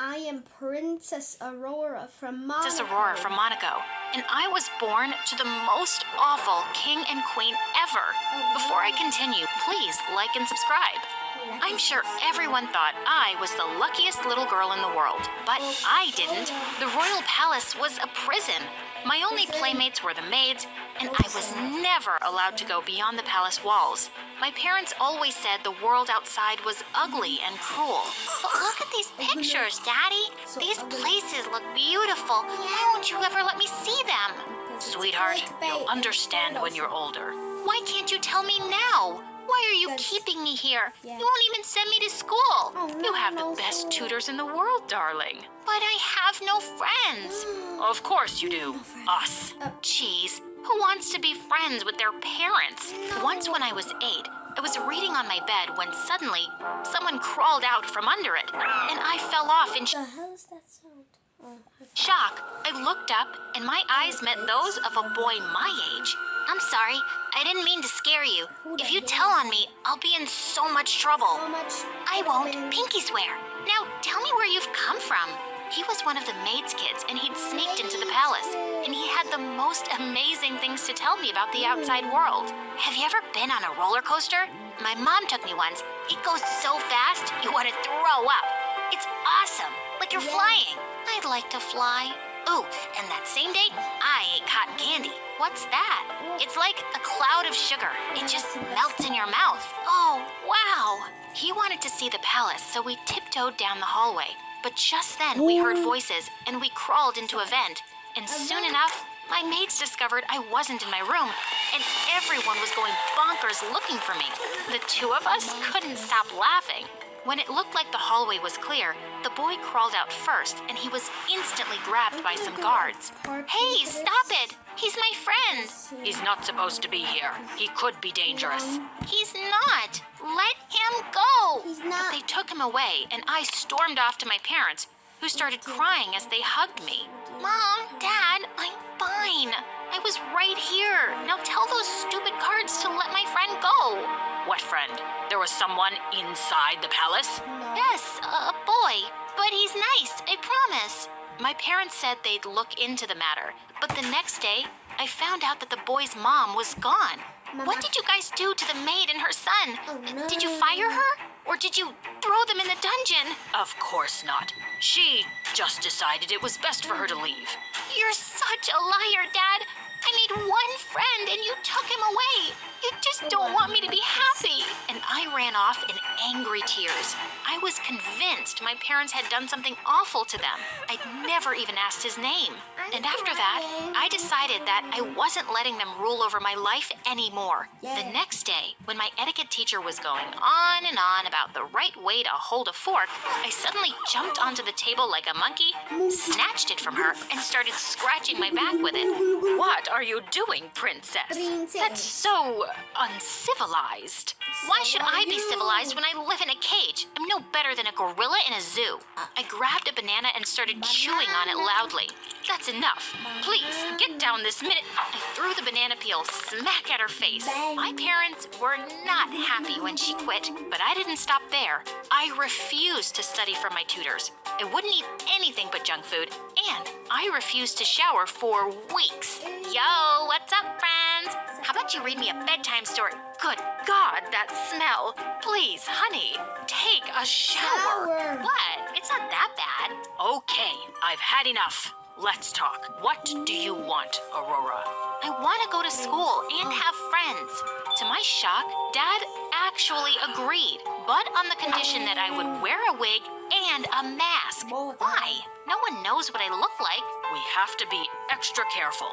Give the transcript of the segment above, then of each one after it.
I am Princess Aurora from Monaco. Princess Aurora from Monaco, and I was born to the most awful king and queen ever. Before I continue, please like and subscribe. I'm sure everyone thought I was the luckiest little girl in the world, but I didn't. The royal palace was a prison. My only playmates were the maids, and I was never allowed to go beyond the palace walls. My parents always said the world outside was ugly and cruel. But look at these pictures, Daddy. These places look beautiful. Why won't you ever let me see them? Sweetheart, you'll understand when you're older. Why can't you tell me now? Why are you keeping me here? You won't even send me to school. You have the best tutors in the world, darling. But I have no friends. Of course you do. Us. Jeez, who wants to be friends with their parents? Once when I was 8, I was reading on my bed when suddenly someone crawled out from under it, and I fell off in The hell is that sound? shock. I looked up, and my eyes met those of a boy my age. I'm sorry. I didn't mean to scare you. If you tell on me, I'll be in so much trouble. I won't. Pinky swear. Now, tell me where you've come from. He was one of the maid's kids, and he'd sneaked into the palace, and he had the most amazing things to tell me about the outside world. Have you ever been on a roller coaster? My mom took me once. It goes so fast, you want to throw up. It's awesome, like you're flying. I'd like to fly. Ooh, and that same day, I ate cotton candy. What's that? It's like a cloud of sugar. It just melts in your mouth. Oh, wow. He wanted to see the palace, so we tiptoed down the hallway. But just then, we heard voices, and we crawled into a vent. And soon enough, my maids discovered I wasn't in my room, and everyone was going bonkers looking for me. The two of us couldn't stop laughing. When it looked like the hallway was clear, the boy crawled out first, and he was instantly grabbed by some guards. Hey, stop it! He's my friend. He's not supposed to be here. He could be dangerous. He's not. Let him go. He's But not. they took him away, and I stormed off to my parents, who started crying as they hugged me. Mom, Dad, I'm fine. I was right here. Now tell those stupid guards to let my friend go. What friend? There was someone inside the palace? Yes, a boy. But he's nice, I promise. My parents said they'd look into the matter, but the next day, I found out that the boy's mom was gone. What did you guys do to the maid and her son? no, Did you no, no, fire her? Or did you throw them in the dungeon? Of course not. She just decided it was best for her to leave. You're such a liar, Dad. I made one friend and you took him away. You just don't want me to be happy. And I ran off in angry tears. I was convinced my parents had done something awful to them. I'd never even asked his name. And after that, I decided that I wasn't letting them rule over my life anymore. The next day, when my etiquette teacher was going on and on about the right way to hold a fork, I suddenly jumped onto the table like a monkey, snatched it from her, and started scratching my back with it. What are you doing, princess? That's so uncivilized. Why should I be civilized when I live in a cage? I'm no better than a gorilla in a zoo. I grabbed a banana and started chewing on it loudly. That's enough. Please, get down this minute. I threw the banana peel smack at her face. My parents were not happy when she quit, but I didn't stop there. I refused to study from my tutors. I wouldn't eat anything but junk food, and I refused to shower for weeks. Yo, what's up, friends? How about you read me a bedtime story? Good God, that smell. Please, honey, take a shower. What? It's not that bad. Okay, I've had enough. Let's talk. What do you want, Aurora? I want to go to school and have friends. To my shock, Dad actually agreed, but on the condition that I would wear a wig and a mask. Why? No one knows what I look like. We have to be extra careful.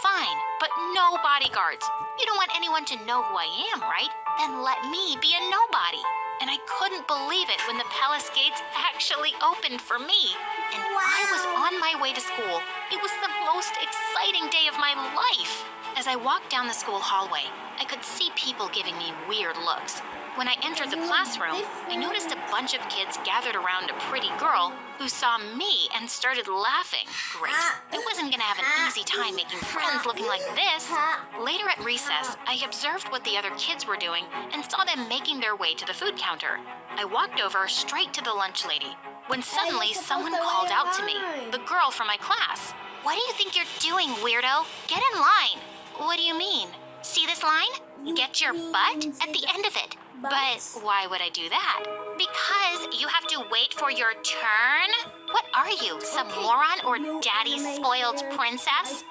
Fine, but no bodyguards. You don't want anyone to know who I am, right? Then let me be a nobody. And I couldn't believe it when the palace gates actually opened for me. And I was on my way to school. It was the most exciting day of my life. As I walked down the school hallway, I could see people giving me weird looks. When I entered the classroom, I noticed a bunch of kids gathered around a pretty girl who saw me and started laughing. Great. I wasn't gonna have an easy time making friends looking like this. Later at recess, I observed what the other kids were doing and saw them making their way to the food counter. I walked over straight to the lunch lady. when suddenly you're supposed someone to called wait in out to me, line. the girl from my class. What do you think you're doing, weirdo? Get in line. What do you mean? See this line? Get your butt at the end of it. But why would I do that? Because you have to wait for your turn? What are you, some Okay, moron or you daddy's animate spoiled your princess?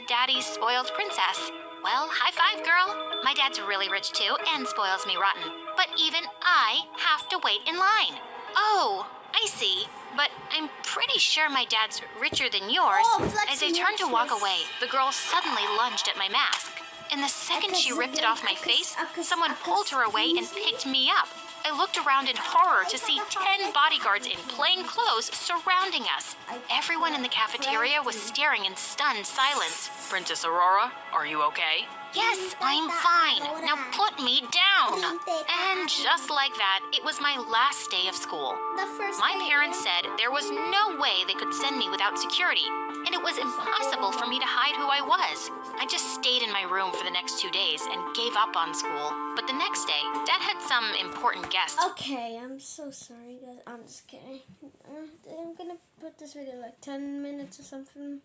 Daddy's spoiled princess. Well, high five, girl. My dad's really rich too and spoils me rotten. But even I have to wait in line. Oh, I see. But I'm pretty sure my dad's richer than yours. Oh, As I flexing turned to walk riches. away, the girl suddenly lunged at my mask. And the second she ripped it off my face, someone pulled her away and picked me up. I looked around in horror to see 10 bodyguards in plain clothes surrounding us. Everyone in the cafeteria was staring in stunned silence. Princess Aurora, are you okay? Yes, I'm fine. Now put me down. And just like that, it was my last day of school. The first My day, parents said there was no way they could send me without security, and it was impossible for me to hide who I was. I just stayed in my room for the next 2 days and gave up on school. But the next day, Dad had some important guests. Okay, I'm so sorry, guys. I'm just kidding. I'm gonna put this video like 10 minutes or something.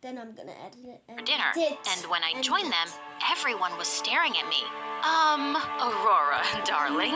Then I'm gonna edit it. For dinner, and when I joined them, everyone was staring at me. Aurora, darling,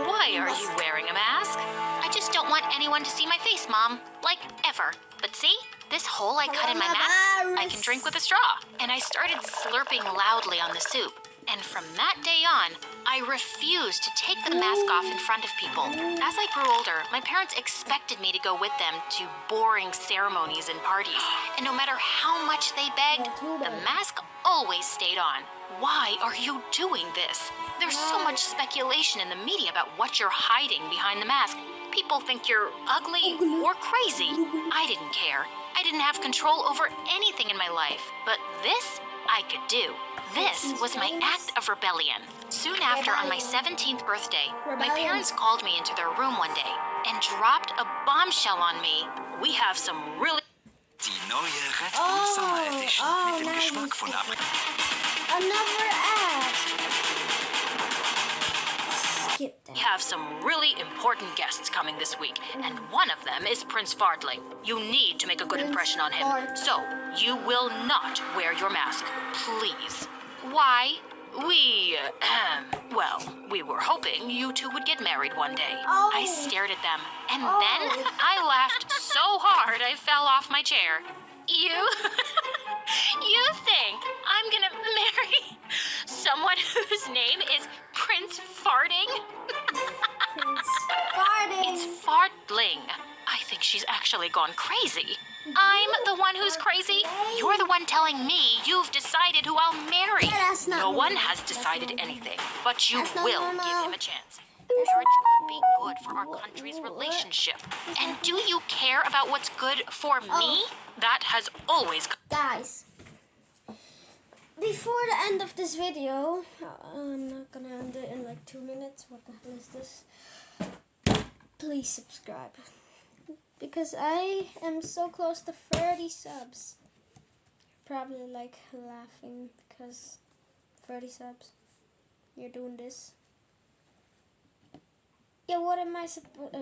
why are you wearing a mask? I just don't want anyone to see my face, Mom. Like, ever. But see? This hole I cut in my mask, I can drink with a straw. And I started slurping loudly on the soup. And from that day on, I refused to take the mask off in front of people. As I grew older, my parents expected me to go with them to boring ceremonies and parties. And no matter how much they begged, the mask always stayed on. Why are you doing this? There's so much speculation in the media about what you're hiding behind the mask. People think you're ugly or crazy. I didn't care. I didn't have control over anything in my life. But this, I could do. This was my act of rebellion. Soon after, on my 17th birthday, my parents called me into their room one day and dropped a bombshell on me. We have some really... Die neue Red Bull Summer Edition mit dem nice. Geschmack von Another ad. Skip that. We have some really important guests coming this week, and one of them is Prince Fardling. You need to make a good impression on him, so you will not wear your mask, please. Why? We were hoping you two would get married one day. Oh. I stared at them, and then I laughed so hard I fell off my chair. You think I'm gonna marry someone whose name is Prince Farding? It's Fardling. I think she's actually gone crazy. I'm the one who's crazy. You're the one telling me you've decided who I'll marry. That's not No me. one has decided anything, but you That's not will normal. give him a chance. Marriage could be good for our country's relationship. And do you care about what's good for me? That has always... Guys, before the end of this video, I'm not gonna end it in like 2 minutes. What the hell is this? Please subscribe. Because I am so close to 30 subs. Probably like laughing because 30 subs. You're doing this. Yeah, what am I supposed?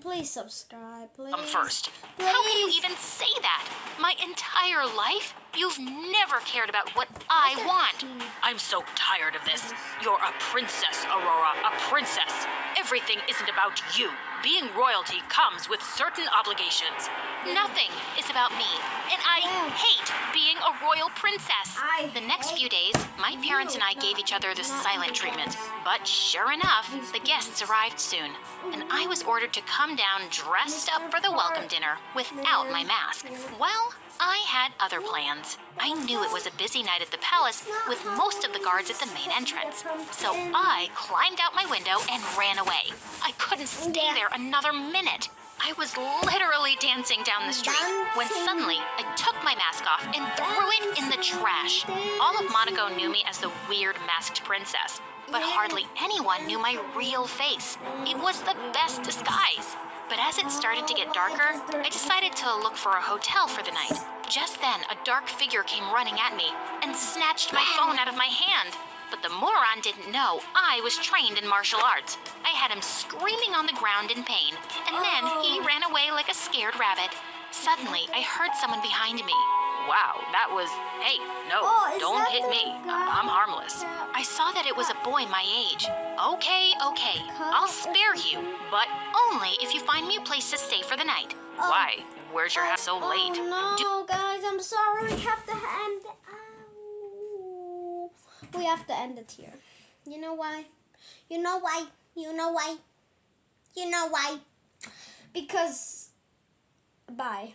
Please subscribe, please. First. How can you even say that? My entire life, you've never cared about what I want. I'm so tired of this. You're a princess, Aurora, a princess. Everything isn't about you. Being royalty comes with certain obligations. Nothing is about me, and I hate being a royal princess. The next few days, my parents and I gave each other the silent treatment. But sure enough, the guests arrived soon, and I was ordered to come down dressed up for the welcome dinner without my mask. Well, I had other plans. I knew it was a busy night at the palace with most of the guards at the main entrance. So I climbed out my window and ran away. I couldn't stay there another minute. I was literally dancing down the street when suddenly I took my mask off and threw it in the trash. All of Monaco knew me as the weird masked princess, but hardly anyone knew my real face. It was the best disguise. But as it started to get darker, I decided to look for a hotel for the night. Just then, a dark figure came running at me and snatched my phone out of my hand. But the moron didn't know I was trained in martial arts. I had him screaming on the ground in pain, and then he ran away like a scared rabbit. Suddenly, I heard someone behind me. Wow, that was... Hey, no, don't hit me. I'm harmless. I saw that it was a boy my age. Okay, I'll spare you, but only if you find me a place to stay for the night. Why? Where's your house so late? No, guys, I'm sorry. We have to end it. We have to end it here. You know why? You know why? You know why? You know why? Because... Bye.